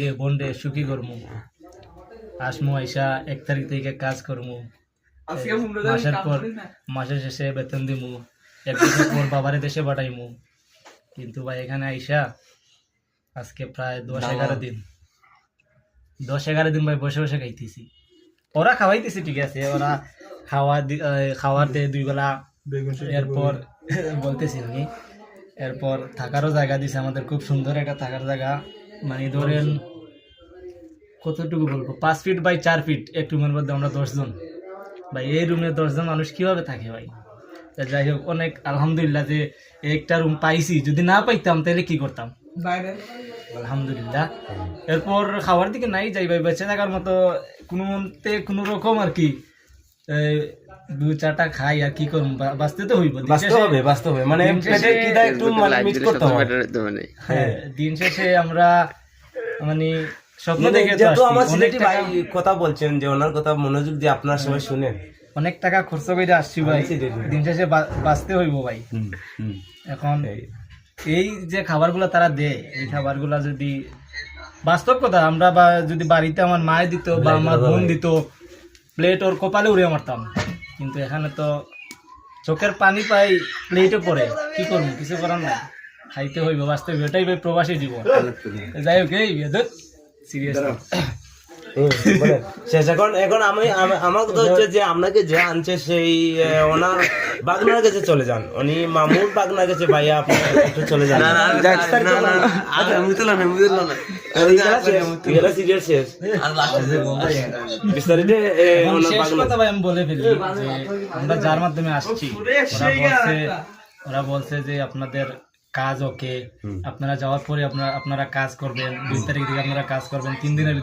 রে বন্ডে সুখী করমু আসমু আইসা 1 তারিখ থেকে কাজ করমু মাসের পর মাসের শেষে বেতন দিমু 1 বছর পর বাবারে দেশে পাঠাইমু কিন্তু ভাই এখানে আইসা আজকে প্রায় 10-11 দিন 10-11 দিন ভাই বসে বসে খাইতেছি ওরা খাওয়াইতেছি ঠিক আছে ওরা খাওয়াতে 2 বেলা এরপর বলতেছি আমি এরপর থাকারও জায়গা দিছে আমাদের খুব সুন্দর একটা থাকার জায়গা মানে ধরেন কতটুকু বলবো 5 ফিট বাই 4 ফিট এক রুমের মধ্যে আমরা 10 জন ভাই এই রুমে 10 জন মানুষ কিভাবে থাকে ভাই যাই হোক অনেক আলহামদুলিল্লাহ যে একটা রুম পাইছি যদি না পাইতাম তাহলে কি করতাম আলহামদুলিল্লাহ এরপর খাওয়ার দিকে নাই যাই ভাই বেঁচে থাকার মতো কোনো রকম আর কি 2-4টা খাই আর কি করব বাঁচতে তো হইব বাঁচতে হবে মানে পেটে খিদা একটু মানে মিট করতে হবে হ্যাঁ দিন শেষে আমরা মানে স্বপ্ন দেখে তো যেহেতু আসছি, আমার অনেক সিলেটি টাকা- ভাই কথা বলছেন যে ওনার কথা মনোযোগ দিয়ে আপনার সবাই শুনেন অনেক টাকা খরচ করে আসছি ভাই দিন শেষে বাঁচতে হইব ভাই এখন এই যে খাবারগুলো তারা দেয় এই খাবারগুলো যদি বাস্তব কথা আমরা বা যদি বাড়িতে আমার মায়ে দিত বা আমার বোন দিত প্লেট ওর কপালে উড়ে মারতাম কিন্তু এখানে তো চোখের পানি পাই প্লেটে পড়ে কি করবো কিছু করার নাই খাইতে হইব বাঁচতে হইব এটাই ভাই প্রবাসী জীবন যাই হোক এই সিরিয়াস শেষ এখন আমার কথা হচ্ছে যে আপনাকে যে আনছে সেই ওনার বাগনার কাছে চলে যান উনি মামুর বাগনার কাছে ভাইয়া আপনি একটু চলে যান সিরিয়াল শেষ বিস্তারিত শেষ কথা ভাই আমি বলে ফেলি যে আমরা যার মাধ্যমে আসছি ওরা বলছে যে আপনাদের কাজ ওকে আপনারা যাওয়ার পরে আপনারা কাজ করবেন 2 তারিখ থেকে আপনারা কাজ করবেন 3 দিনের